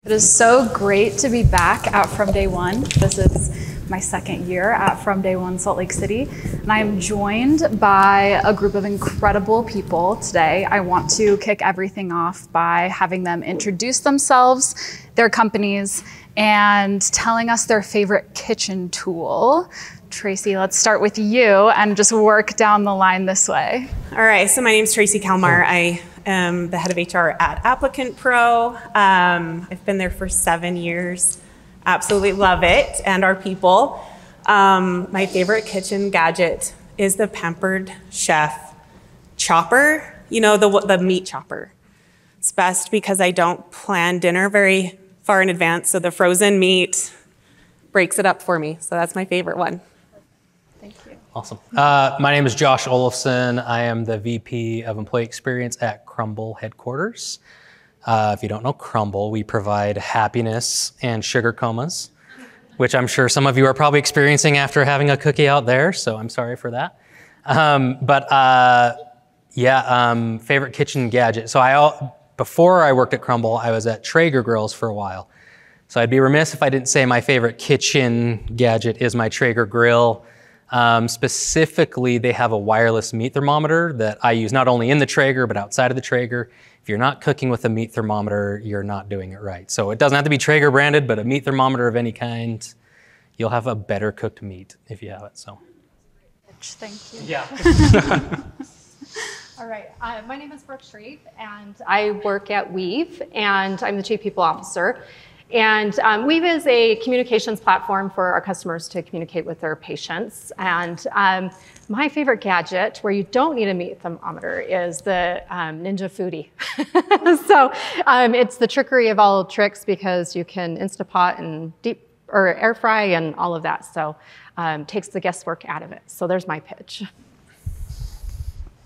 It is so great to be back at From Day One. This is my second year at From Day One Salt Lake City, and I am joined by a group of incredible people today. I want to kick everything off by having them introduce themselves, their companies, and telling us their favorite kitchen tool. Tracie, let's start with you and just work down the line this way. All right, so my name is Tracie Kalmar. I am the head of HR at ApplicantPro. I've been there for 7 years. Absolutely love it and our people. My favorite kitchen gadget is the Pampered Chef chopper. You know, the meat chopper. It's best because I don't plan dinner very far in advance, so the frozen meat breaks it up for me. So that's my favorite one. Thank you. Awesome. My name is Josh Olofson. I am the VP of Employee Experience at Crumbl headquarters. If you don't know Crumbl, we provide happiness and sugar comas, which I'm sure some of you are probably experiencing after having a cookie out there, so I'm sorry for that. Favorite kitchen gadget. So before I worked at Crumbl, I was at Traeger Grills for a while. So I'd be remiss if I didn't say my favorite kitchen gadget is my Traeger grill. Specifically, they have a wireless meat thermometer that I use not only in the Traeger, but outside of the Traeger. If you're not cooking with a meat thermometer, you're not doing it right. So it doesn't have to be Traeger branded, but a meat thermometer of any kind, you'll have a better cooked meat if you have it, so. Thank you. Yeah. All right, my name is Brooke Shreeve, and I work at Weave, and I'm the Chief People Officer. And Weave is a communications platform for our customers to communicate with their patients. And my favorite gadget, where you don't need a meat thermometer, is the Ninja Foodie. So it's the trickery of all tricks because you can Instapot and air fry and all of that. So takes the guesswork out of it. So there's my pitch.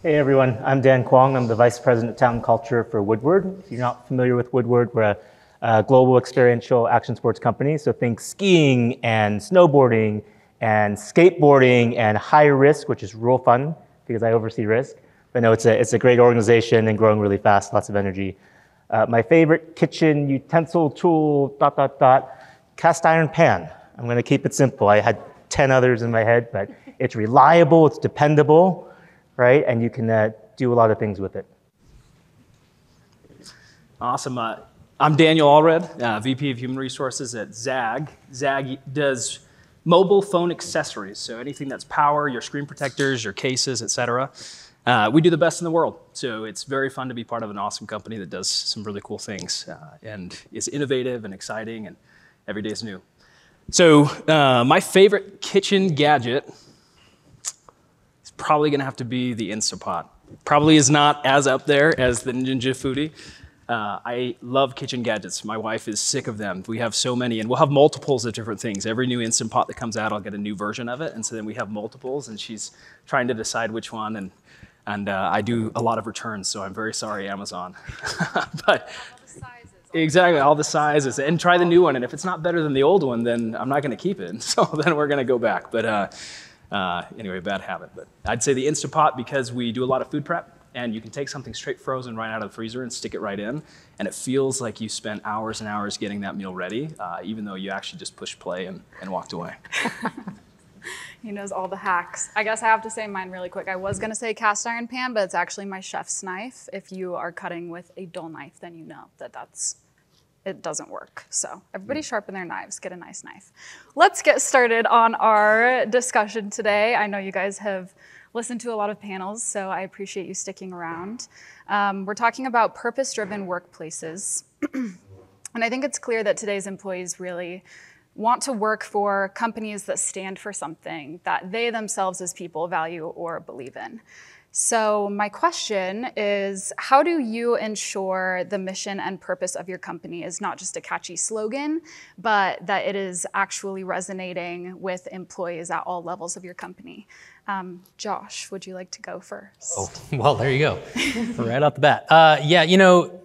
Hey everyone, I'm Dan Kwong. I'm the Vice President of Talent and Culture for Woodward. If you're not familiar with Woodward, we're a global experiential action sports company. So think skiing and snowboarding and skateboarding and high risk, which is real fun because I oversee risk. But no, it's a great organization and growing really fast, lots of energy. My favorite kitchen utensil tool, cast iron pan. I'm gonna keep it simple. I had 10 others in my head, but it's reliable, it's dependable, right? And you can do a lot of things with it. Awesome. I'm Daniel Allred, VP of Human Resources at ZAGG. ZAGG does mobile phone accessories, so anything that's power, your screen protectors, your cases, et cetera. We do the best in the world, so it's very fun to be part of an awesome company that does some really cool things and is innovative and exciting, and every day is new. So my favorite kitchen gadget is probably gonna have to be the Instapot. Probably is not as up there as the Ninja Foodie. I love kitchen gadgets. My wife is sick of them. We have so many, and we'll have multiples of different things. Every new Instant Pot that comes out, I'll get a new version of it, and so then we have multiples, and she's trying to decide which one, and I do a lot of returns, so I'm very sorry, Amazon. But exactly, all the sizes, and try the new one, and if it's not better than the old one, then I'm not gonna keep it, so then we're gonna go back. But anyway, bad habit. But I'd say the Instant Pot because we do a lot of food prep, and you can take something straight frozen right out of the freezer and stick it right in, and it feels like you spent hours and hours getting that meal ready, even though you actually just pushed play and walked away. He knows all the hacks. I guess I have to say mine really quick. I was gonna say cast iron pan, but it's actually my chef's knife. If you are cutting with a dull knife, then you know that it doesn't work. So everybody sharpen their knives, get a nice knife. Let's get started on our discussion today. I know you guys have listened to a lot of panels, so I appreciate you sticking around. We're talking about purpose-driven workplaces. And I think it's clear that today's employees really want to work for companies that stand for something that they themselves as people value or believe in. So my question is, how do you ensure the mission and purpose of your company is not just a catchy slogan, but that it is actually resonating with employees at all levels of your company? Josh, would you like to go first? Oh, well, there you go, right off the bat. Yeah, you know,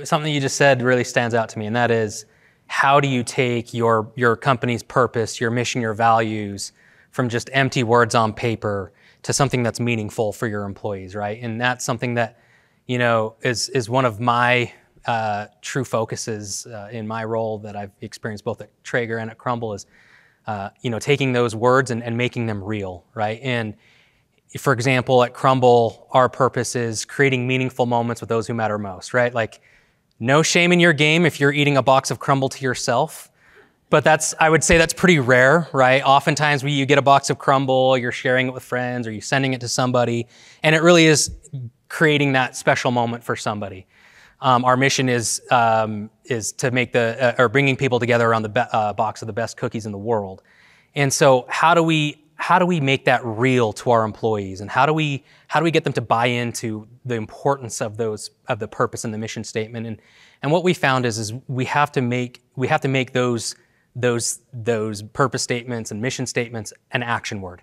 something you just said really stands out to me, and that is, how do you take your company's purpose, your mission, your values, from just empty words on paper to something that's meaningful for your employees, right? And that's something that, you know, is one of my true focuses in my role that I've experienced both at Traeger and at Crumbl is, taking those words and making them real, right? And for example, at Crumbl, our purpose is creating meaningful moments with those who matter most, right? Like, no shame in your game if you're eating a box of Crumbl to yourself. But I would say that's pretty rare, right? Oftentimes you get a box of Crumbl, you're sharing it with friends, or you're sending it to somebody, and it really is creating that special moment for somebody. Our mission is to make or bringing people together around the box of the best cookies in the world. And so how do we make that real to our employees, and how do we get them to buy into the importance of the purpose and the mission statement? And what we found is we have to make those purpose statements and mission statements an action word.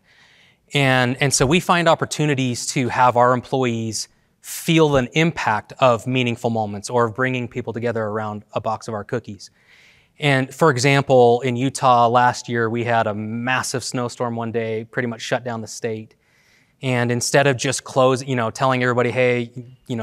And so we find opportunities to have our employees feel an impact of meaningful moments or of bringing people together around a box of our cookies. And for example, in Utah last year, we had a massive snowstorm one day, pretty much shut down the state. And instead of just telling everybody, hey,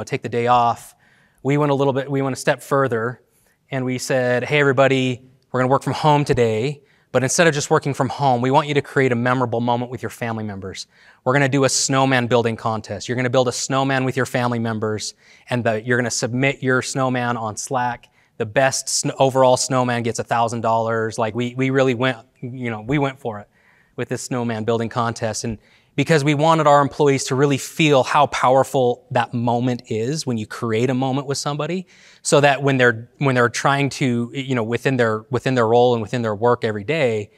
take the day off, we went a step further, and we said, hey, everybody, we're gonna work from home today, but instead of just working from home, we want you to create a memorable moment with your family members. We're gonna do a snowman building contest. You're gonna build a snowman with your family members, and you're gonna submit your snowman on Slack. The best overall snowman gets $1,000. Like, we really went for it with this snowman building contest. And because we wanted our employees to really feel how powerful that moment is when you create a moment with somebody, so that when they're trying to, within their role and within their work every day,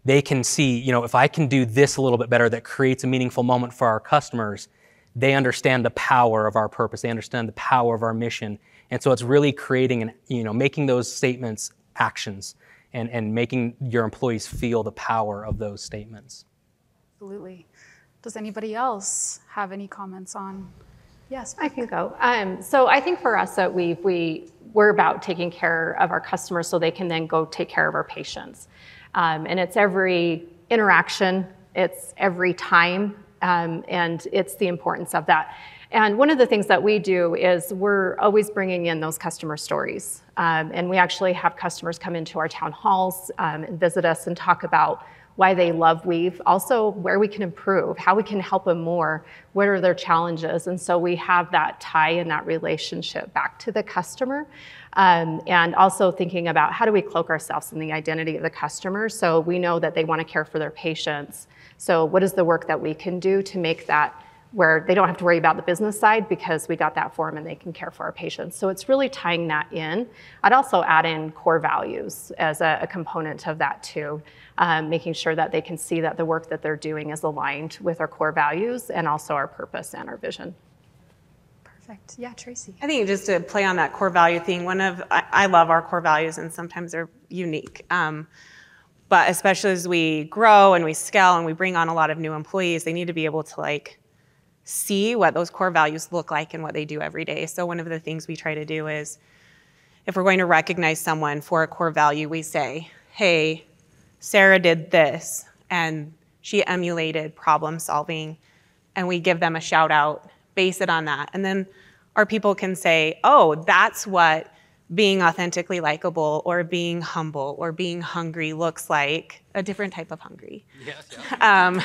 they can see, if I can do this a little bit better, that creates a meaningful moment for our customers, they understand the power of our purpose. They understand the power of our mission. And so it's really creating making those statements actions and making your employees feel the power of those statements. Absolutely. Does anybody else have any comments on? Yes, I can go. So I think for us at Weave, we're about taking care of our customers so they can then go take care of our patients. And it's every interaction, it's every time, and it's the importance of that. And one of the things that we do is we're always bringing in those customer stories. And we actually have customers come into our town halls and visit us and talk about why they love Weave, also where we can improve, how we can help them more, what are their challenges. And so we have that tie and that relationship back to the customer. And also thinking about how do we cloak ourselves in the identity of the customer so we know that they want to care for their patients. So what is the work that we can do to make that where they don't have to worry about the business side because we got that for them and they can care for our patients. So it's really tying that in. I'd also add in core values as a component of that too, making sure that they can see that the work that they're doing is aligned with our core values and also our purpose and our vision. Perfect. Yeah, Tracie. I think just to play on that core value thing, I love our core values and sometimes they're unique. But especially as we grow and we scale and we bring on a lot of new employees, they need to be able to see what those core values look like and what they do every day. So one of the things we try to do is, if we're going to recognize someone for a core value, we say, hey, Sarah did this, and she emulated problem solving, and we give them a shout out, base it on that. And then our people can say, oh, that's what being authentically likable or being humble or being hungry looks like, a different type of hungry. Yes, yeah.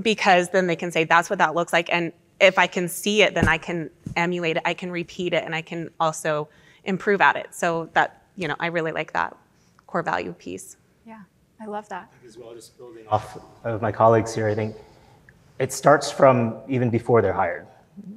Because then they can say, that's what that looks like. And if I can see it, then I can emulate it, I can repeat it, and I can also improve at it. So that, I really like that core value piece. Yeah, I love that. As well, just building off of my colleagues here, I think it starts from even before they're hired,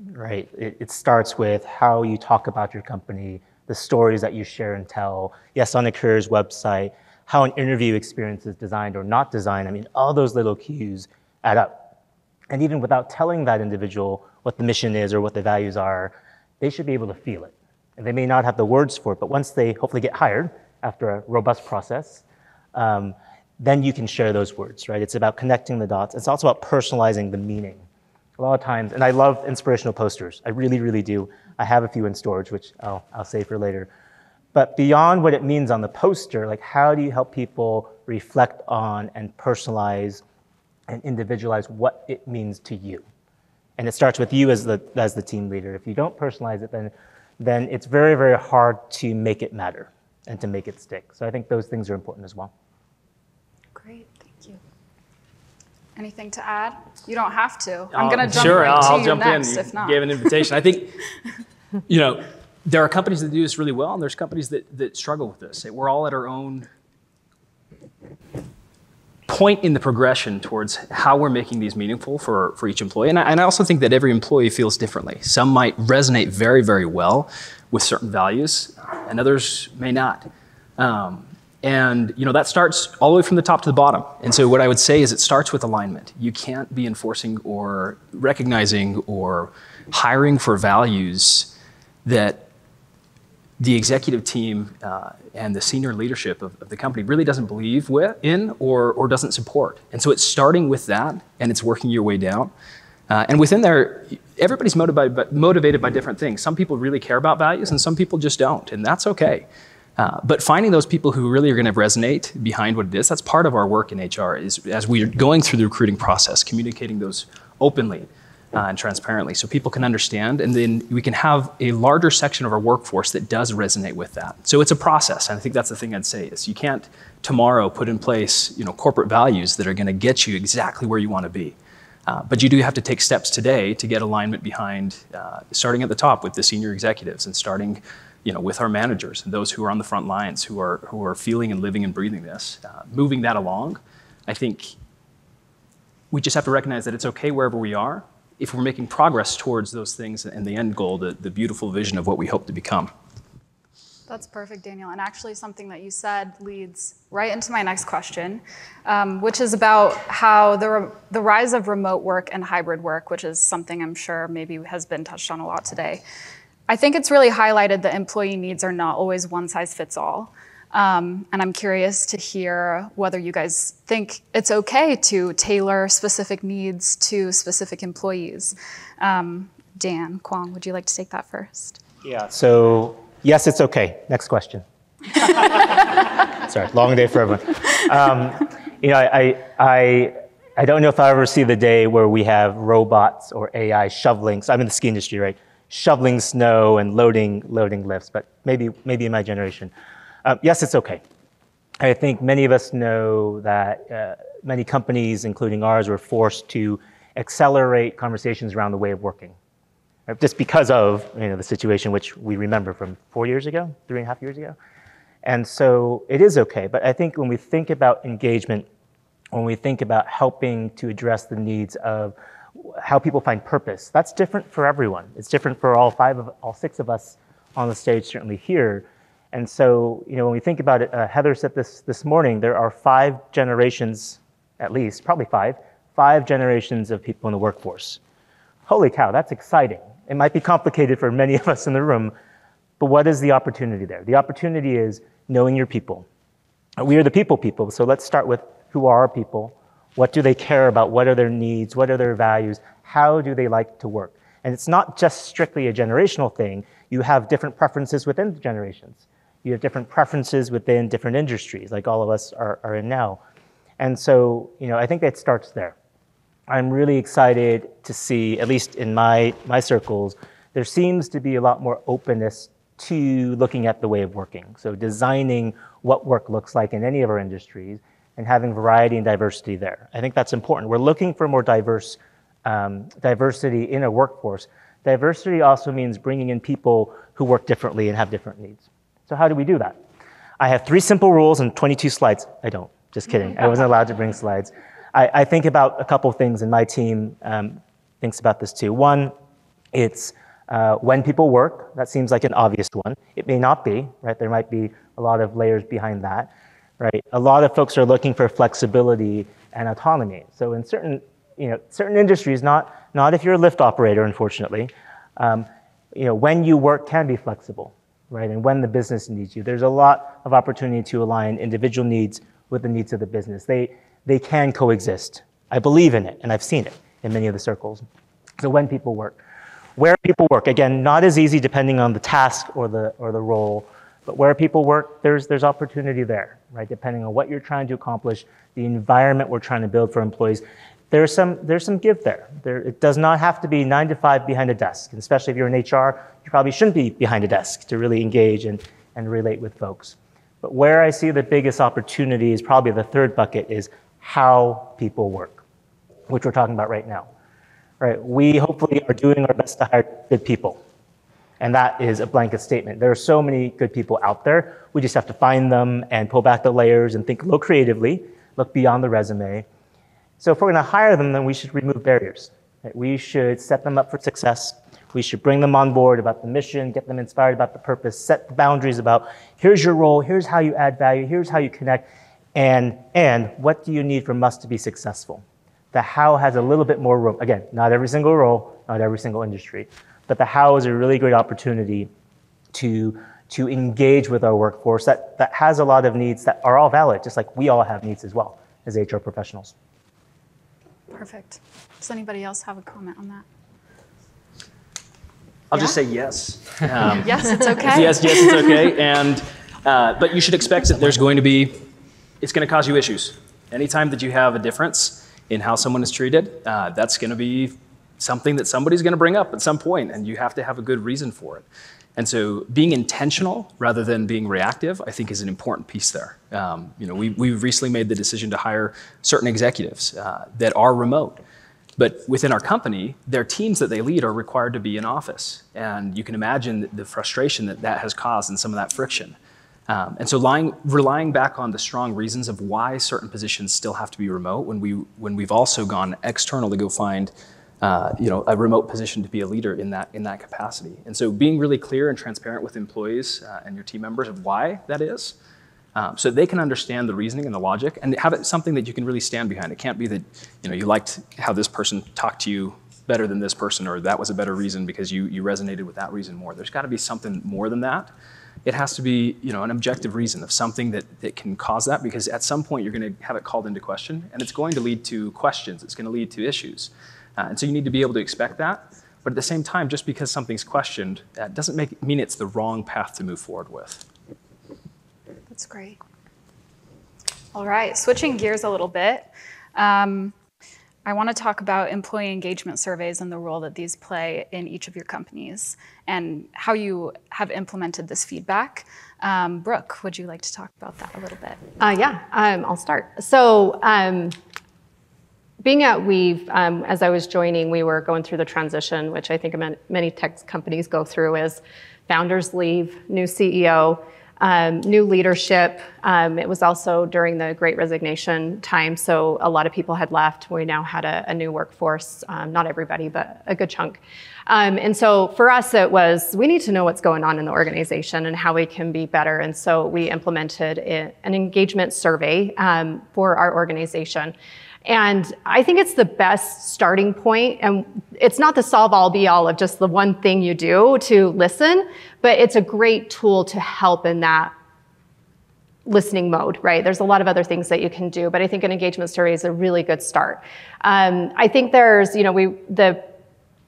right? It starts with how you talk about your company, the stories that you share and tell. Yes, on a careers website, how an interview experience is designed or not designed. I mean, all those little cues add up. And even without telling that individual what the mission is or what the values are, they should be able to feel it. And they may not have the words for it, but once they hopefully get hired after a robust process, then you can share those words, right? It's about connecting the dots. It's also about personalizing the meaning. A lot of times, and I love inspirational posters. I really, really do. I have a few in storage, which I'll save for later. But beyond what it means on the poster, how do you help people reflect on and personalize and individualize what it means to you? And it starts with you as the team leader. If you don't personalize it, then then it's very, very hard to make it matter and to make it stick. So I think those things are important as well. Great, thank you. Anything to add? You don't have to. I'm going to jump sure, right to I'll you jump next, in. if not. You gave an invitation. I think, you know, there are companies that do this really well, and there's companies that struggle with this. We're all at our own point in the progression towards how we're making these meaningful for each employee. And I also think that every employee feels differently. Some might resonate very, very well with certain values, and others may not. And you know, that starts all the way from the top to the bottom. And so what I would say is it starts with alignment. You can't be enforcing or recognizing or hiring for values that the executive team and the senior leadership of the company really doesn't believe in or doesn't support. And so it's starting with that, and it's working your way down. And within there, everybody's motivated by different things. Some people really care about values, and some people just don't, and that's okay. But finding those people who really are going to resonate behind what it is, that's part of our work in HR, is as we're going through the recruiting process, communicating those openly and transparently so people can understand, and then we can have a larger section of our workforce that does resonate with that. So it's a process, and I think that's the thing I'd say is you can't tomorrow put in place, you know, corporate values that are going to get you exactly where you want to be. But you do have to take steps today to get alignment behind, starting at the top with the senior executives and starting, you know, with our managers and those who are on the front lines who are feeling and living and breathing this. Moving that along, I think we just have to recognize that it's okay wherever we are if we're making progress towards those things and the end goal, the beautiful vision of what we hope to become. That's perfect, Daniel. And actually something that you said leads right into my next question, which is about how the rise of remote work and hybrid work, which is something I'm sure maybe has been touched on a lot today. I think it's really highlighted that employee needs are not always one size fits all. And I'm curious to hear whether you guys think it's okay to tailor specific needs to specific employees. Dan, Kwong, would you like to take that first? Yeah, so yes, it's okay. Next question. Sorry, long day for everyone. You know, I don't know if I'll ever see the day where we have robots or AI shoveling, so I'm in the ski industry, right? Shoveling snow and loading lifts, but maybe in my generation. Yes, it's okay. I think many of us know that many companies, including ours, were forced to accelerate conversations around the way of working, right? Just because of, you know, the situation which we remember from 4 years ago, 3.5 years ago. And so it is okay. But I think when we think about engagement, when we think about helping to address the needs of how people find purpose, that's different for everyone. It's different for all six of us on the stage, certainly here. And so, you know, when we think about it, Heather said this morning, there are 5 generations, at least, probably 5 generations of people in the workforce. Holy cow, that's exciting. It might be complicated for many of us in the room, but what is the opportunity there? The opportunity is knowing your people. We are the people, so let's start with who are our people? What do they care about? What are their needs? What are their values? How do they like to work? And it's not just strictly a generational thing. You have different preferences within the generations. You have different preferences within different industries, like all of us are in now. And so, you know, I think that starts there. I'm really excited to see, at least in my circles, there seems to be a lot more openness to looking at the way of working. So designing what work looks like in any of our industries and having variety and diversity there. I think that's important. We're looking for more diversity in a workforce. Diversity also means bringing in people who work differently and have different needs. So how do we do that? I have 3 simple rules and 22 slides. I don't, just kidding. I wasn't allowed to bring slides. I think about a couple things, and my team thinks about this too. One, it's when people work. That seems like an obvious one. It may not be, right? There might be a lot of layers behind that, right? A lot of folks are looking for flexibility and autonomy. So in certain industries, not if you're a lift operator, unfortunately, you know, when you work can be flexible, right? And when the business needs you, there's a lot of opportunity to align individual needs with the needs of the business. They can coexist. I believe in it, and I've seen it in many of the circles. So when people work, where people work, again, not as easy depending on the task or the role, but where people work, there's opportunity there, right? Depending on what you're trying to accomplish, the environment we're trying to build for employees, there's some give there. It does not have to be 9 to 5 behind a desk, and especially if you're in HR, you probably shouldn't be behind a desk to really engage and relate with folks. But where I see the biggest opportunity is probably the third bucket is how people work, which we're talking about right now. Right? We hopefully are doing our best to hire good people. And that is a blanket statement. There are so many good people out there. We just have to find them and pull back the layers and think a little creatively, look beyond the resume. So if we're going to hire them, then we should remove barriers. Right? We should set them up for success. We should bring them on board about the mission, get them inspired about the purpose, set the boundaries about here's your role, here's how you add value, here's how you connect, and what do you need from us to be successful? The how has a little bit more room. Again, not every single role, not every single industry, but the how is a really great opportunity to engage with our workforce that has a lot of needs that are all valid, just like we all have needs as well as HR professionals. Perfect. Does anybody else have a comment on that? I'll just say yes. Yes, it's okay. Yes, it's okay. And but you should expect that it's going to cause you issues. Anytime that you have a difference in how someone is treated, that's going to be something that somebody's going to bring up at some point, and you have to have a good reason for it. And so being intentional rather than being reactive, I think, is an important piece there. We've recently made the decision to hire certain executives that are remote. But within our company, their teams that they lead are required to be in office. And you can imagine the frustration that has caused and some of that friction. And so relying back on the strong reasons of why certain positions still have to be remote when we've also gone external to go find a remote position to be a leader in that capacity. And so being really clear and transparent with employees and your team members of why that is, so they can understand the reasoning and the logic and have it something that you can really stand behind. It can't be that you liked how this person talked to you better than this person, or that was a better reason because you resonated with that reason more. There's got to be something more than that. It has to be an objective reason of something that can cause that, because at some point you're going to have it called into question, and it's going to lead to questions. It's going to lead to issues. And so you need to be able to expect that. But at the same time, just because something's questioned, doesn't mean it's the wrong path to move forward with. That's great. All right, switching gears a little bit. I want to talk about employee engagement surveys and the role that these play in each of your companies and how you have implemented this feedback. Brooke, would you like to talk about that a little bit? I'll start. So being at Weave, as I was joining, we were going through the transition, which I think many tech companies go through, as founders leave, new CEO, new leadership. It was also during the Great Resignation time, so a lot of people had left. We now had a new workforce, not everybody, but a good chunk. And so for us, it was, we need to know what's going on in the organization and how we can be better. And so we implemented an engagement survey for our organization. And I think it's the best starting point, and it's not the solve-all be-all of just the one thing you do to listen, but it's a great tool to help in that listening mode, right? There's a lot of other things that you can do, but I think an engagement survey is a really good start. I think there's,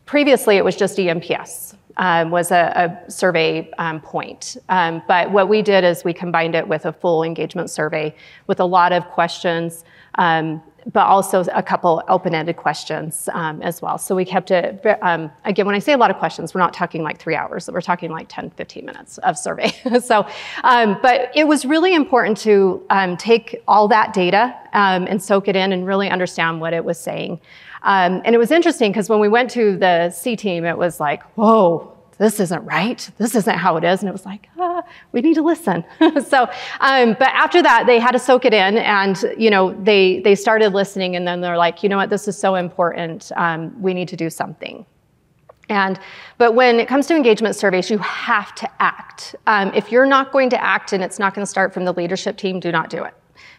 previously it was just EMPS. Was a survey point. But what we did is we combined it with a full engagement survey with a lot of questions, but also a couple open-ended questions as well. So we kept it, again, when I say a lot of questions, we're not talking like 3 hours, we're talking like 10, 15 minutes of survey. So, but it was really important to take all that data and soak it in and really understand what it was saying. And it was interesting because when we went to the C team, it was like, whoa, this isn't right. This isn't how it is. And it was like, we need to listen. So, but after that, they had to soak it in, and they started listening, and then they're like, you know what, this is so important. We need to do something. But when it comes to engagement surveys, you have to act. If you're not going to act and it's not going to start from the leadership team, do not do it.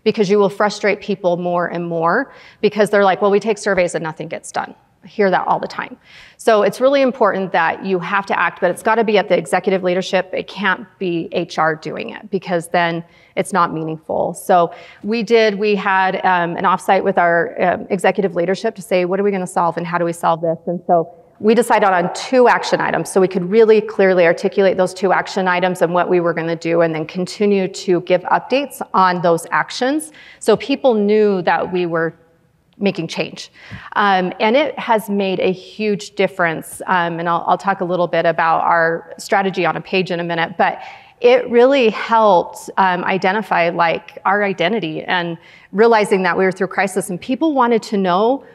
Because you will frustrate people more and more, because they're like, well, we take surveys and nothing gets done. I hear that all the time. So it's really important that you have to act, but it's got to be at the executive leadership. It can't be HR doing it, because then it's not meaningful. So we had an offsite with our executive leadership to say, what are we going to solve and how do we solve this? And so we decided on 2 action items, so we could really clearly articulate those 2 action items and what we were going to do, and then continue to give updates on those actions so people knew that we were making change. And it has made a huge difference. And I'll talk a little bit about our strategy on a page in a minute, but it really helped identify like our identity and realizing that we were through crisis and people wanted to know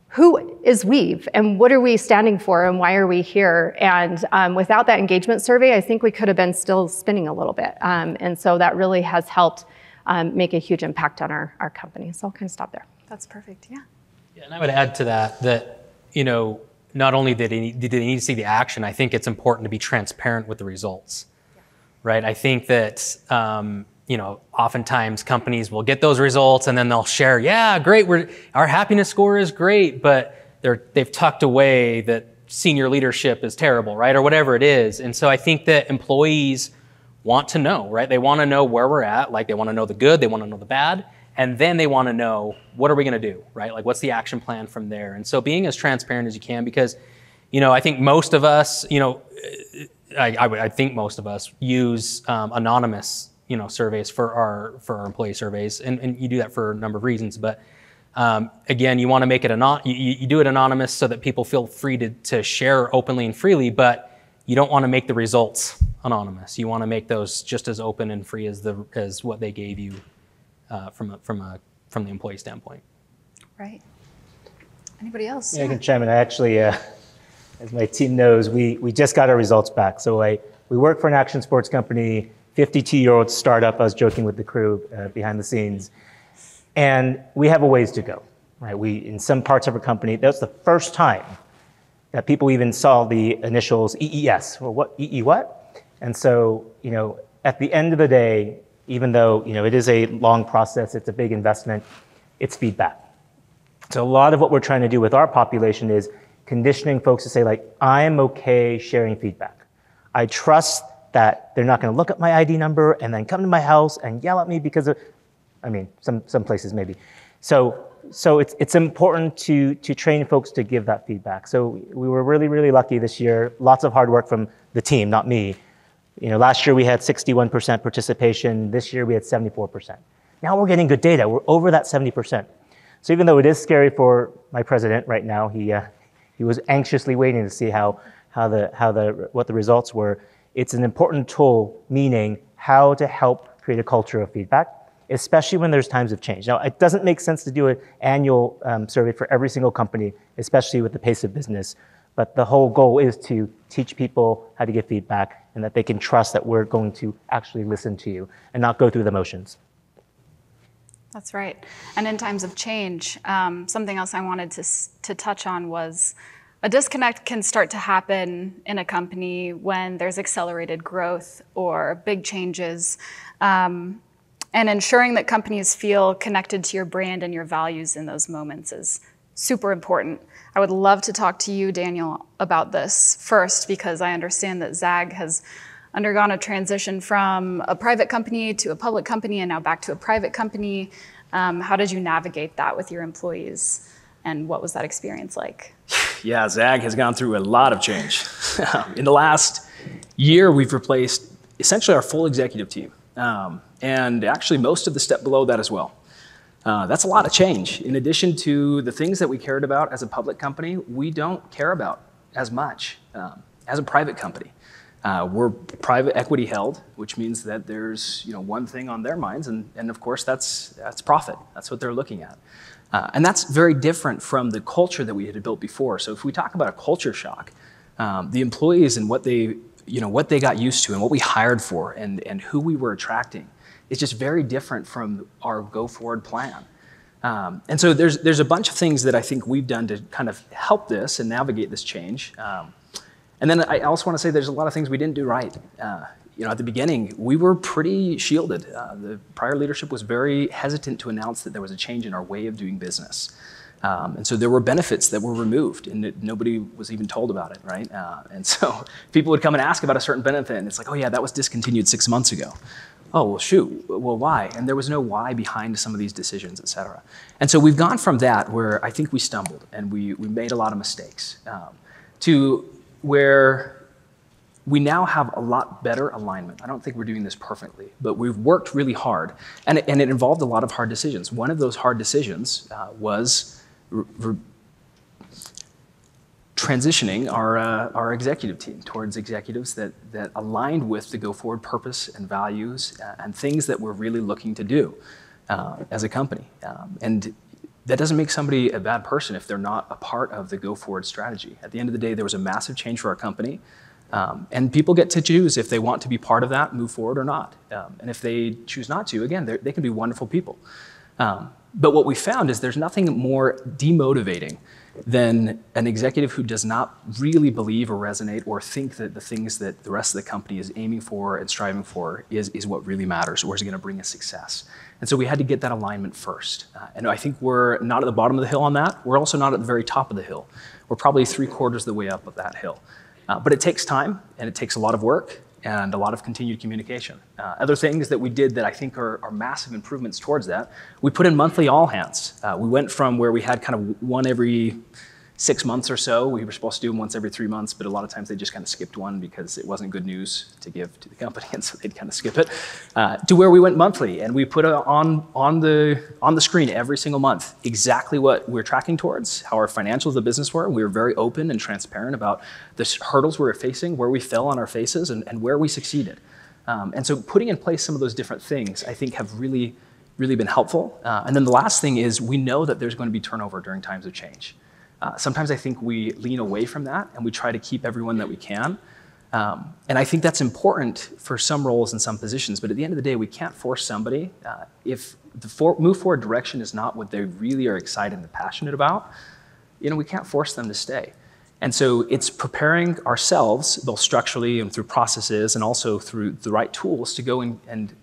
who is Weave and what are we standing for and why are we here? And without that engagement survey, I think we could have been still spinning a little bit. And so that really has helped make a huge impact on our company. So I'll kind of stop there. That's perfect, yeah. Yeah, and I would add to that, you know, not only did they need to see the action, I think it's important to be transparent with the results, right? I think that, you know, oftentimes companies will get those results and then they'll share, yeah, great, our happiness score is great, but they've tucked away that senior leadership is terrible, right? Or whatever it is. And so I think that employees want to know, right? They want to know where we're at, like they want to know the good, they want to know the bad, and then they want to know, what are we going to do, right? Like, what's the action plan from there? And so being as transparent as you can, because, you know, I think most of us, you know, I think most of us use anonymous, you know, surveys for our employee surveys, and you do that for a number of reasons. But again, you want to make it you do it anonymous so that people feel free to share openly and freely, but you don't want to make the results anonymous. You want to make those just as open and free as what they gave you from the employee standpoint. Right. Anybody else? Yeah, I can chime in. I actually, as my team knows, we just got our results back. So we work for an action sports company, 52-year-old startup. I was joking with the crew behind the scenes. And we have a ways to go, right? In some parts of our company, that was the first time that people even saw the initials EES, or what, EE what? And so, you know, at the end of the day, even though, you know, it is a long process, it's a big investment, it's feedback. So a lot of what we're trying to do with our population is conditioning folks to say, like, I'm okay sharing feedback. I trust that they're not going to look at my ID number and then come to my house and yell at me because of, I mean, some places maybe. So it's important to train folks to give that feedback. So we were really, really lucky this year. Lots of hard work from the team, not me. You know, last year we had 61% participation. This year we had 74%. Now we're getting good data. We're over that 70%. So even though it is scary for my president right now, he was anxiously waiting to see what the results were. It's an important tool, meaning how to help create a culture of feedback, especially when there's times of change. Now, it doesn't make sense to do an annual survey for every single company, especially with the pace of business. But the whole goal is to teach people how to give feedback and that they can trust that we're going to actually listen to you and not go through the motions. That's right. And in times of change, something else I wanted to touch on was a disconnect can start to happen in a company when there's accelerated growth or big changes. And ensuring that companies feel connected to your brand and your values in those moments is super important. I would love to talk to you, Daniel, about this first, because I understand that ZAGG has undergone a transition from a private company to a public company and now back to a private company. How did you navigate that with your employees? And what was that experience like? Yeah, ZAGG has gone through a lot of change. In the last year, we've replaced essentially our full executive team. And actually most of the step below that as well. That's a lot of change. In addition to the things that we cared about as a public company, we don't care about as much as a private company. We're private equity held, which means that there's one thing on their minds, and of course that's profit. That's what they're looking at. And that's very different from the culture that we had built before. So if we talk about a culture shock, the employees and what they got used to and what we hired for and who we were attracting, it's just very different from our go-forward plan. And so there's a bunch of things that I think we've done to kind of help this and navigate this change. And then I also want to say there's a lot of things we didn't do right. At the beginning, we were pretty shielded. The prior leadership was very hesitant to announce that there was a change in our way of doing business. And so there were benefits that were removed and nobody was even told about it, right? And so people would come and ask about a certain benefit and it's like, oh yeah, that was discontinued 6 months ago. Oh, well, shoot, well, why? And there was no why behind some of these decisions, et cetera. And so we've gone from that, where I think we stumbled and we made a lot of mistakes, to where we now have a lot better alignment. I don't think we're doing this perfectly, but we've worked really hard, and it involved a lot of hard decisions. One of those hard decisions was transitioning our executive team towards executives that aligned with the go forward purpose and values and things that we're really looking to do as a company. And that doesn't make somebody a bad person if they're not a part of the go forward strategy. At the end of the day, there was a massive change for our company. And people get to choose if they want to be part of that, move forward or not. And if they choose not to, again, they can be wonderful people. But what we found is there's nothing more demotivating than an executive who does not really believe or resonate or think that the things that the rest of the company is aiming for and striving for is what really matters or is going to bring us success. And so we had to get that alignment first. And I think we're not at the bottom of the hill on that. We're also not at the very top of the hill. We're probably 3/4 of the way up of that hill. But it takes time and it takes a lot of work and a lot of continued communication. Other things that we did that I think are massive improvements towards that, we put in monthly all hands. We went from where we had kind of one every 6 months or so. We were supposed to do them once every 3 months, but a lot of times they just kind of skipped one because it wasn't good news to give to the company, and so they'd kind of skip it. To where we went monthly, and we put on the screen every single month exactly what we're tracking towards, how our financials of the business were. We were very open and transparent about the hurdles we were facing, where we fell on our faces, and where we succeeded. And so putting in place some of those different things, I think, have really been helpful. And then the last thing is we know that there's going to be turnover during times of change. Sometimes I think we lean away from that and we try to keep everyone that we can. And I think that's important for some roles and some positions, but at the end of the day, we can't force somebody. If the move forward direction is not what they really are excited and passionate about, we can't force them to stay. And so it's preparing ourselves, both structurally and through processes and also through the right tools to go and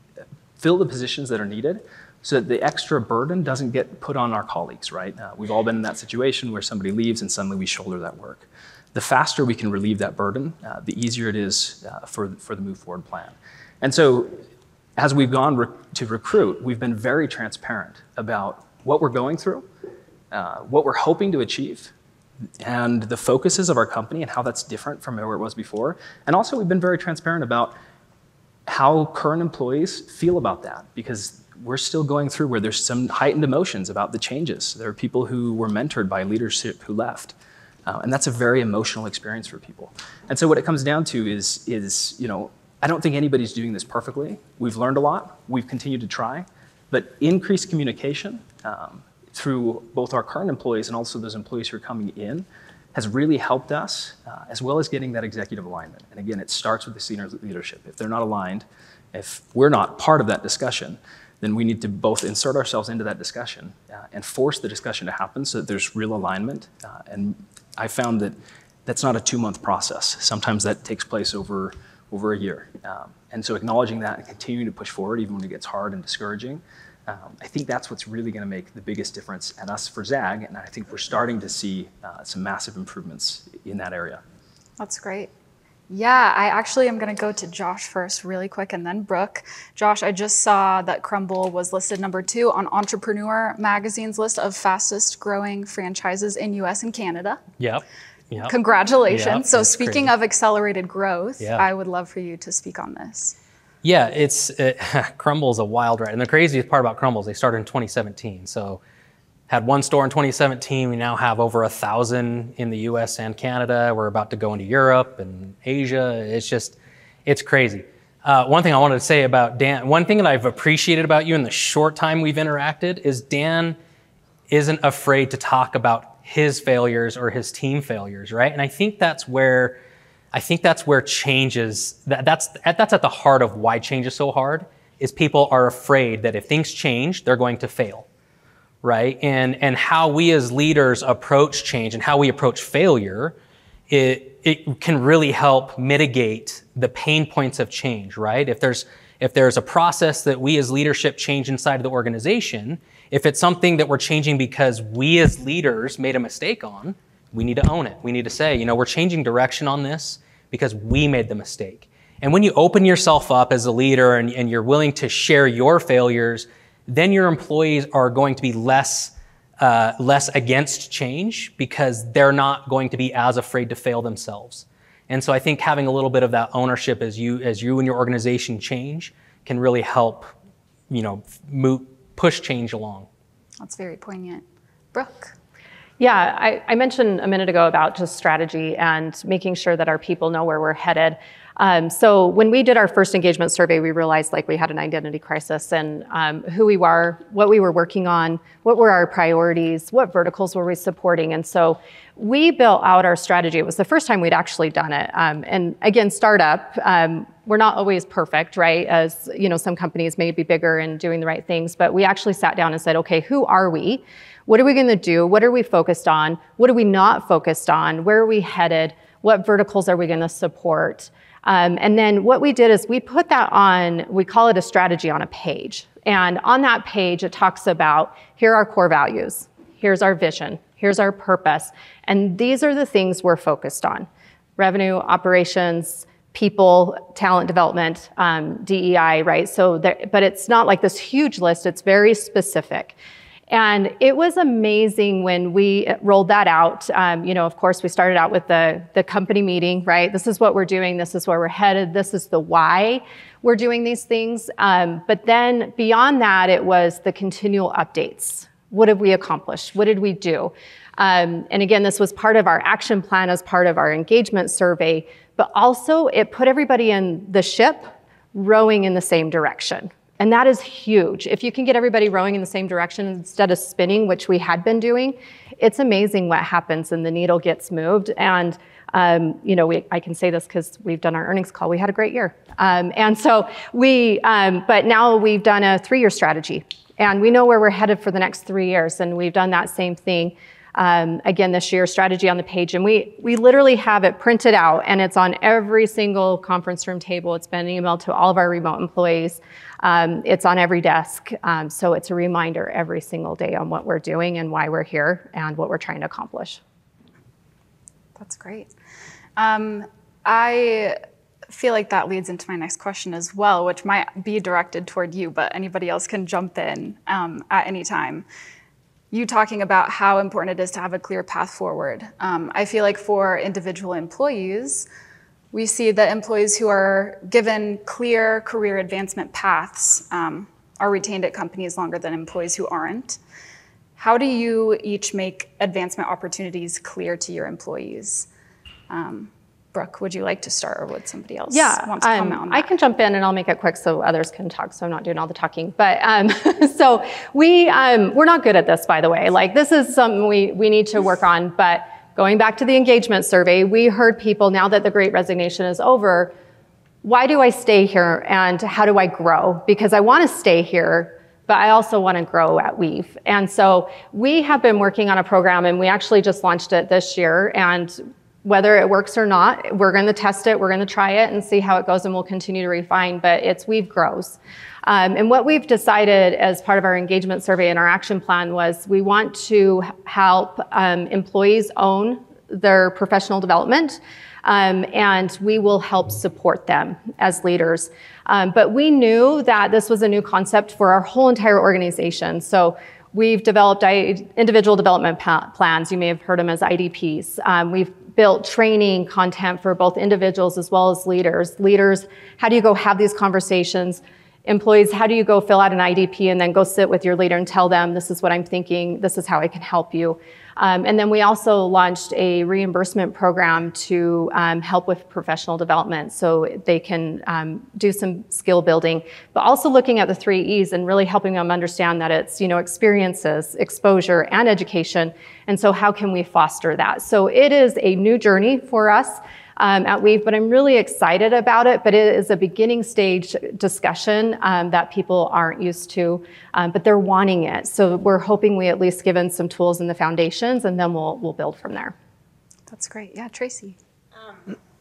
fill the positions that are needed, so that the extra burden doesn't get put on our colleagues, right? We've all been in that situation where somebody leaves and suddenly we shoulder that work. The faster we can relieve that burden, the easier it is for the move forward plan. And so as we've gone to recruit, we've been very transparent about what we're going through, what we're hoping to achieve, and the focuses of our company and how that's different from where it was before. And also we've been very transparent about how current employees feel about that, because we're still going through where there's some heightened emotions about the changes. There are people who were mentored by leadership who left. And that's a very emotional experience for people. And so what it comes down to is I don't think anybody's doing this perfectly. We've learned a lot. We've continued to try. But increased communication through both our current employees and also those employees who are coming in has really helped us, as well as getting that executive alignment. And again, it starts with the senior leadership. If they're not aligned, if we're not part of that discussion, then we need to both insert ourselves into that discussion and force the discussion to happen so that there's real alignment. And I found that that's not a 2-month process. Sometimes that takes place over a year. And so acknowledging that and continuing to push forward, even when it gets hard and discouraging, I think that's what's really going to make the biggest difference at us for ZAGG. And I think we're starting to see some massive improvements in that area. That's great. Yeah, I actually am going to go to Josh first really quick and then Brooke. Josh, I just saw that Crumbl was listed #2 on Entrepreneur Magazine's list of fastest growing franchises in US and Canada. Yep. Congratulations. Yep, so speaking of accelerated growth, Yeah. I would love for you to speak on this. Yeah, Crumbl's a wild ride. And the craziest part about Crumbl is they started in 2017. So had one store in 2017. We now have over 1,000 in the US and Canada. We're about to go into Europe and Asia. It's crazy. One thing I wanted to say about Dan, one thing that I've appreciated about you in the short time we've interacted is Dan isn't afraid to talk about his failures or his team failures, right? And I think that's where change is, that's at the heart of why change is so hard, is people are afraid that if things change, they're going to fail. Right? And how we as leaders approach change and how we approach failure, it can really help mitigate the pain points of change, right? If there's a process that we as leadership change inside of the organization, if it's something that we're changing because we as leaders made a mistake on, we need to own it. We need to say, we're changing direction on this because we made the mistake. And when you open yourself up as a leader and you're willing to share your failures, then your employees are going to be less against change because they're not going to be as afraid to fail themselves. And so I think having a little bit of that ownership as you and your organization change can really help, push change along. That's very poignant. Brooke? Yeah, I mentioned a minute ago about just strategy and making sure that our people know where we're headed. So when we did our first engagement survey, we realized like we had an identity crisis and who we were, what we were working on, what were our priorities, what verticals were we supporting. And so we built out our strategy. It was the first time we'd actually done it. And again, startup, we're not always perfect, right? As you know, some companies may be bigger and doing the right things, but we actually sat down and said, okay, who are we? What are we going to do? What are we focused on? What are we not focused on? Where are we headed? What verticals are we going to support? And then what we did is we put that on, we call it a strategy on a page. And on that page, it talks about, here are our core values. Here's our vision. Here's our purpose. And these are the things we're focused on. Revenue, operations, people, talent development, DEI, right? So, but it's not like this huge list. It's very specific. And it was amazing when we rolled that out. You know, of course, we started out with the company meeting, right? This is what we're doing. This is where we're headed. This is the why we're doing these things. But then beyond that, it was the continual updates. What have we accomplished? What did we do? And again, this was part of our action plan as part of our engagement survey, but also it put everybody in the ship rowing in the same direction. And that is huge. If you can get everybody rowing in the same direction instead of spinning, which we had been doing, it's amazing what happens and the needle gets moved. And you know, I can say this because we've done our earnings call. We had a great year. And so but now we've done a 3-year strategy and we know where we're headed for the next 3 years. And we've done that same thing. Again, this year, strategy on the page. And we literally have it printed out and it's on every single conference room table. It's been emailed to all of our remote employees. It's on every desk. So it's a reminder every single day on what we're doing and why we're here and what we're trying to accomplish. That's great. I feel like that leads into my next question as well, which might be directed toward you, but anybody else can jump in at any time. You talking about how important it is to have a clear path forward. I feel like for individual employees, we see that employees who are given clear career advancement paths are retained at companies longer than employees who aren't. How do you each make advancement opportunities clear to your employees? Brooke, would you like to start or would somebody else want to comment on that? I can jump in and I'll make it quick so others can talk so I'm not doing all the talking. But so we're not good at this, by the way. Like this is something we need to work on. But going back to the engagement survey, we heard people, now that the Great Resignation is over, why do I stay here and how do I grow? Because I want to stay here, but I also want to grow at Weave. And so we have been working on a program and we actually just launched it this year. And whether it works or not, we're going to test it, we're going to try it and see how it goes and we'll continue to refine, but it's Weave Grows. And what we've decided as part of our engagement survey and our action plan was we want to help employees own their professional development and we will help support them as leaders. But we knew that this was a new concept for our whole entire organization. So we've developed individual development plans. You may have heard them as IDPs. We've built training content for both individuals as well as leaders. Leaders, how do you go have these conversations? Employees, how do you go fill out an IDP and then go sit with your leader and tell them, this is what I'm thinking, this is how I can help you. And then we also launched a reimbursement program to help with professional development so they can do some skill building, but also looking at the 3 E's and really helping them understand that it's, you know, experiences, exposure, and education. And so how can we foster that? So it is a new journey for us at Weave, but I'm really excited about it. But it is a beginning stage discussion that people aren't used to, but they're wanting it. So we're hoping we at least give in some tools and the foundations, and then we'll build from there. That's great. Yeah, Tracie.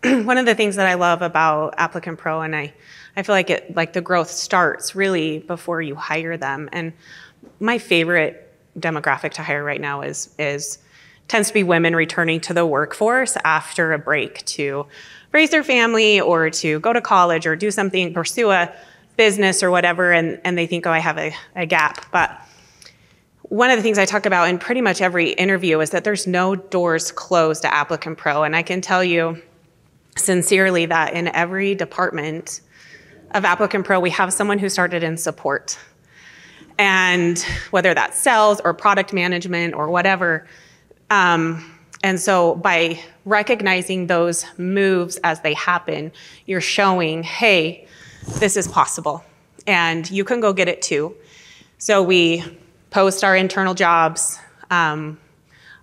One of the things that I love about ApplicantPro, and I feel like the growth starts really before you hire them. And my favorite demographic to hire right now tends to be women returning to the workforce after a break to raise their family or to go to college or do something, pursue a business or whatever, and they think, oh, I have a gap. But one of the things I talk about in pretty much every interview is that there's no doors closed to ApplicantPro. And I can tell you sincerely that in every department of ApplicantPro, we have someone who started in support. And whether that's sales or product management or whatever, And so by recognizing those moves as they happen, you're showing, hey, this is possible, and you can go get it too. So we post our internal jobs.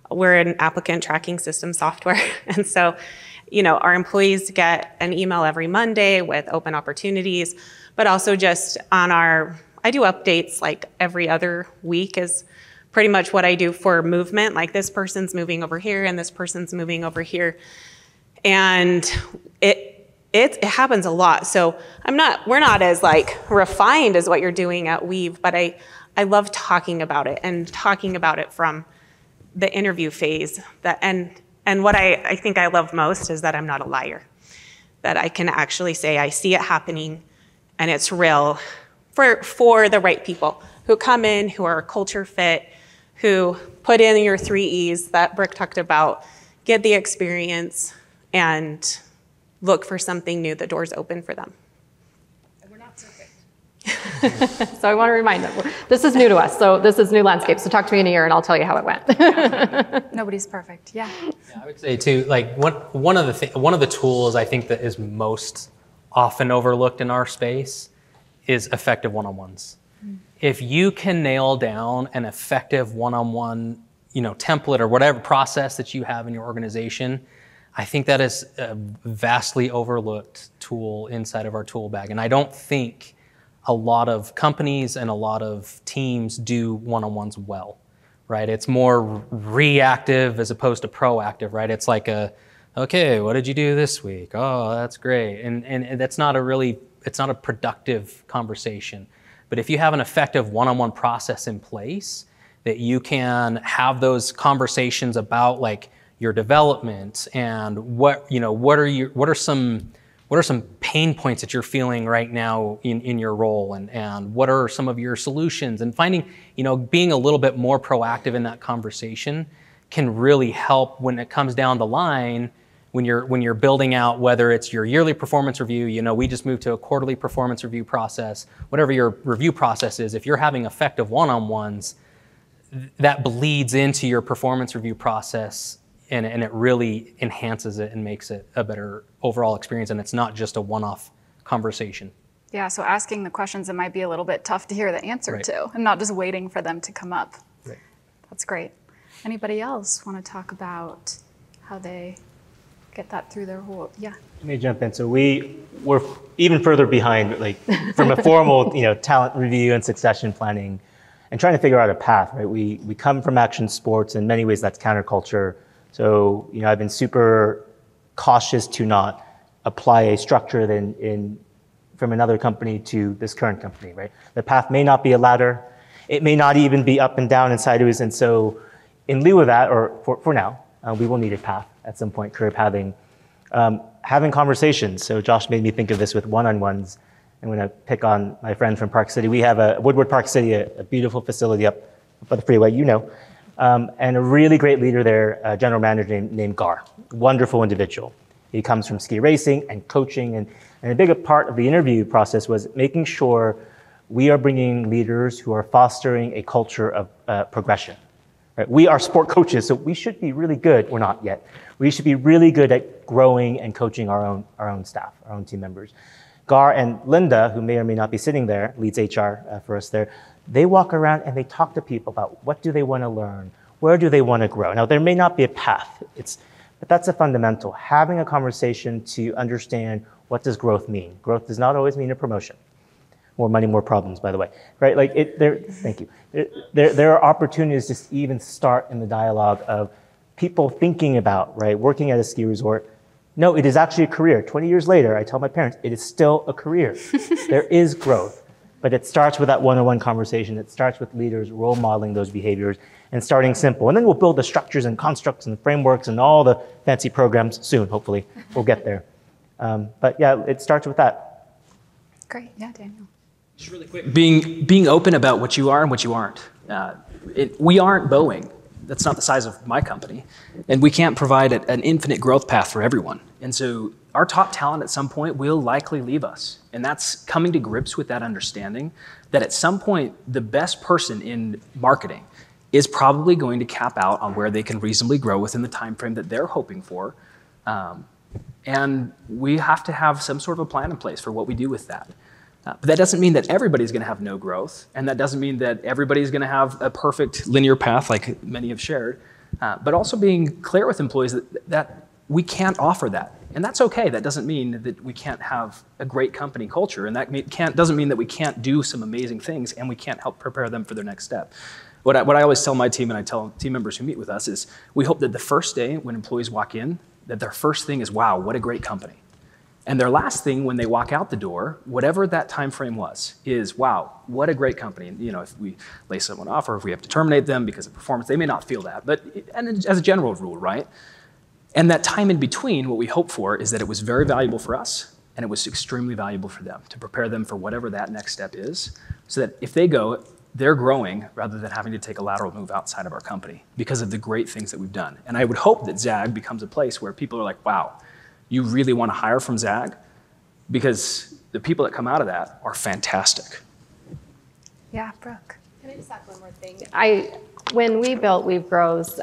We're an applicant tracking system software. And so, our employees get an email every Monday with open opportunities, but also just I do updates like every other week is pretty much what I do for movement. Like this person's moving over here and this person's moving over here. And it happens a lot. So we're not as like refined as what you're doing at Weave, but I love talking about it and talking about it from the interview phase. And what I think I love most is that I'm not a liar, that I can actually say I see it happening and it's real for the right people who come in, who are culture fit, who put in your 3 E's that Brooke talked about, get the experience, and look for something new. The door's open for them. And we're not perfect. So I want to remind them, this is new to us. So this is new landscape. So talk to me in a year and I'll tell you how it went. Nobody's perfect. Yeah. I would say too, like one of the tools I think that is most often overlooked in our space is effective one-on-ones. If you can nail down an effective one-on-one, template or whatever process that you have in your organization, I think that is a vastly overlooked tool inside of our tool bag. And I don't think a lot of companies and a lot of teams do one-on-ones well, right? It's more reactive as opposed to proactive, right? It's like okay, what did you do this week? Oh, that's great. And that's not it's not a productive conversation. But if you have an effective one-on-one process in place, that you can have those conversations about like your development and what are some pain points that you're feeling right now in your role, and what are some of your solutions, and finding, being a little bit more proactive in that conversation can really help when it comes down the line. When you're building out, whether it's your yearly performance review, we just moved to a quarterly performance review process, whatever your review process is, if you're having effective one-on-ones, that bleeds into your performance review process, and it really enhances it and makes it a better overall experience, and it's not just a one-off conversation. Yeah, so asking the questions, it might be a little bit tough to hear the answer Right. to, and not just waiting for them to come up. Right. That's great. Anybody else want to talk about how they get that through their whole, yeah. Let me jump in. So we're even further behind, like from a formal, talent review and succession planning, and trying to figure out a path. Right. We come from action sports. In many ways, that's counterculture. So I've been super cautious to not apply a structure from another company to this current company. Right. The path may not be a ladder. It may not even be up and down and sideways. And so, in lieu of that, or for now, we will need a path at some point, career pathing. Having conversations. So Josh made me think of this with one-on-ones. I'm going to pick on my friend from Park City. We have a Woodward Park City, a beautiful facility up by the freeway, and a really great leader there, a general manager named Gar. Wonderful individual. He comes from ski racing and coaching, and a big part of the interview process was making sure we are bringing leaders who are fostering a culture of progression. Right? We are sport coaches, so we should be really good. We're not yet. We should be really good at growing and coaching our own staff, our own team members. Gar and Linda, who may or may not be sitting there, leads HR for us there, they walk around and they talk to people about what do they want to learn, where do they want to grow. Now, there may not be a path, but that's a fundamental. Having a conversation to understand what does growth mean. Growth does not always mean a promotion. More money, more problems, by the way, right? Thank you. There are opportunities to even start in the dialogue of people thinking about, right, working at a ski resort. No, it is actually a career. 20 years later, I tell my parents, it is still a career. There is growth, but it starts with that one-on-one conversation. It starts with leaders role modeling those behaviors and starting simple. And then we'll build the structures and constructs and frameworks and all the fancy programs soon, hopefully. We'll get there. But yeah, it starts with that. Great, yeah, Daniel. Just really quick, being open about what you are and what you aren't. We aren't Boeing. That's not the size of my company. And we can't provide an infinite growth path for everyone. And so our top talent at some point will likely leave us. And that's coming to grips with that understanding that at some point, the best person in marketing is probably going to cap out on where they can reasonably grow within the time frame that they're hoping for. And we have to have some sort of a plan in place for what we do with that. But that doesn't mean that everybody's going to have no growth, and that doesn't mean that everybody's going to have a perfect linear path like many have shared, but also being clear with employees that we can't offer that. And that's okay. That doesn't mean that we can't have a great company culture, and that doesn't mean that we can't do some amazing things and we can't help prepare them for their next step. What I always tell my team, and I tell team members who meet with us, is we hope that the first day when employees walk in, that their first thing is, wow, what a great company. And their last thing when they walk out the door, whatever that time frame was, is, wow, what a great company. And, if we lay someone off or if we have to terminate them because of performance, they may not feel that, but and as a general rule, right? And that time in between, what we hope for is that it was very valuable for us and it was extremely valuable for them to prepare them for whatever that next step is, so that if they go, they're growing rather than having to take a lateral move outside of our company because of the great things that we've done. And I would hope that ZAGG becomes a place where people are like, wow, you really want to hire from ZAGG? Because the people that come out of that are fantastic. Yeah, Brooke. Can I just add one more thing? When we built Weave Grows,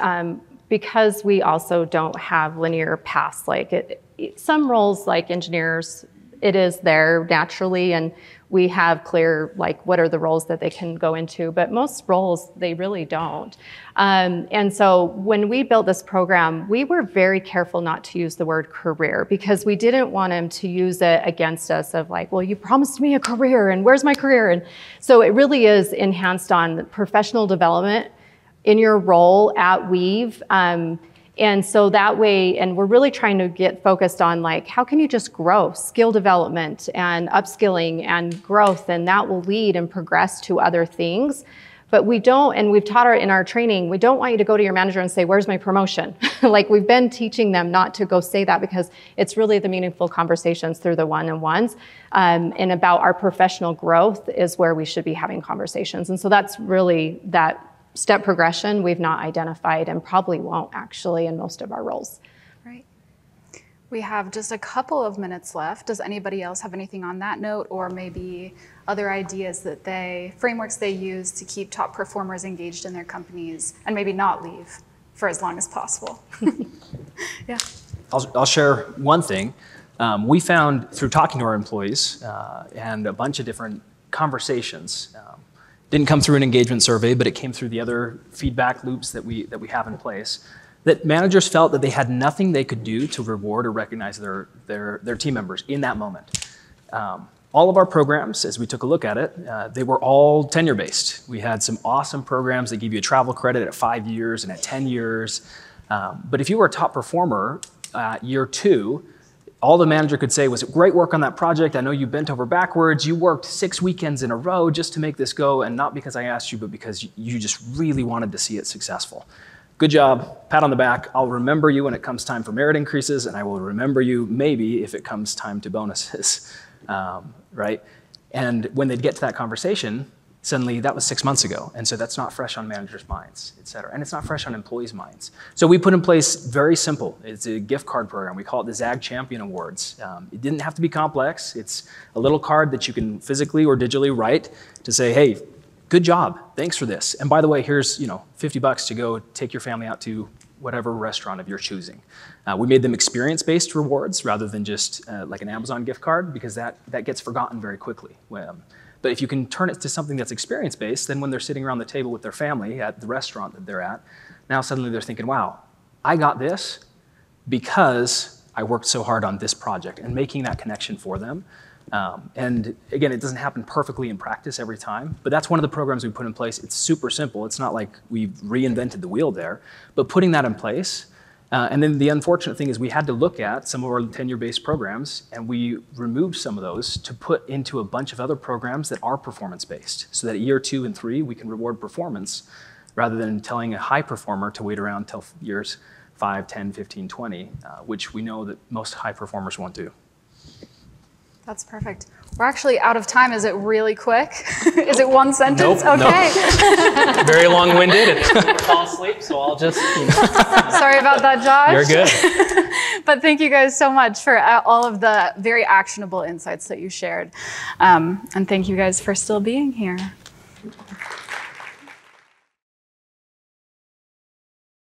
because we also don't have linear paths, like some roles like engineers, it is there naturally, and we have clear, like, what are the roles that they can go into, but most roles, they really don't. And so when we built this program, we were very careful not to use the word career, because we didn't want them to use it against us of like, well, you promised me a career, and where's my career? And so it really is enhanced on professional development in your role at Weave. And so that way, and we're really trying to get focused on like, how can you just grow, skill development and upskilling and growth, and that will lead and progress to other things. But we don't, and we've taught in our training, we don't want you to go to your manager and say, where's my promotion? Like, we've been teaching them not to go say that, because it's really the meaningful conversations through the one-on-ones, and about our professional growth is where we should be having conversations. And so that's really that step progression we've not identified, and probably won't actually in most of our roles. Right. We have just a couple of minutes left. Does anybody else have anything on that note, or maybe other ideas that frameworks they use to keep top performers engaged in their companies and maybe not leave for as long as possible? Yeah. I'll share one thing. We found through talking to our employees and a bunch of different conversations, didn't come through an engagement survey, but it came through the other feedback loops that we have in place, that managers felt that they had nothing they could do to reward or recognize their team members in that moment. All of our programs, as we took a look at it, they were all tenure-based. We had some awesome programs that give you a travel credit at 5 years and at 10 years. But if you were a top performer year 2, all the manager could say was, great work on that project. I know you bent over backwards. You worked 6 weekends in a row just to make this go, and not because I asked you, but because you just really wanted to see it successful. Good job, pat on the back. I'll remember you when it comes time for merit increases, and I will remember you maybe if it comes time to bonuses, right? And when they'd get to that conversation, suddenly that was 6 months ago. And so that's not fresh on managers' minds, et cetera. And it's not fresh on employees' minds. So we put in place very simple. It's a gift card program. We call it the ZAGG Champion Awards. It didn't have to be complex. It's a little card that you can physically or digitally write to say, hey, good job, thanks for this. And by the way, here's $50 to go take your family out to whatever restaurant of your choosing. We made them experience-based rewards rather than just like an Amazon gift card, because that gets forgotten very quickly. But if you can turn it to something that's experience-based, then when they're sitting around the table with their family at the restaurant that they're at, now suddenly they're thinking, wow, I got this because I worked so hard on this project, and making that connection for them. And again, it doesn't happen perfectly in practice every time, but that's one of the programs we put in place. It's super simple. It's not like we've reinvented the wheel there, but putting that in place. And then the unfortunate thing is we had to look at some of our tenure-based programs, and we removed some of those to put into a bunch of other programs that are performance-based, so that at year 2 and 3, we can reward performance rather than telling a high performer to wait around till years 5, 10, 15, 20, which we know that most high performers won't do. That's perfect. We're actually out of time. Is it really quick? Is it one sentence? Nope, okay. Nope. Very long-winded. And fall asleep, so I'll just. Sorry about that, Josh. You're good. But thank you guys so much for all of the very actionable insights that you shared. And thank you guys for still being here.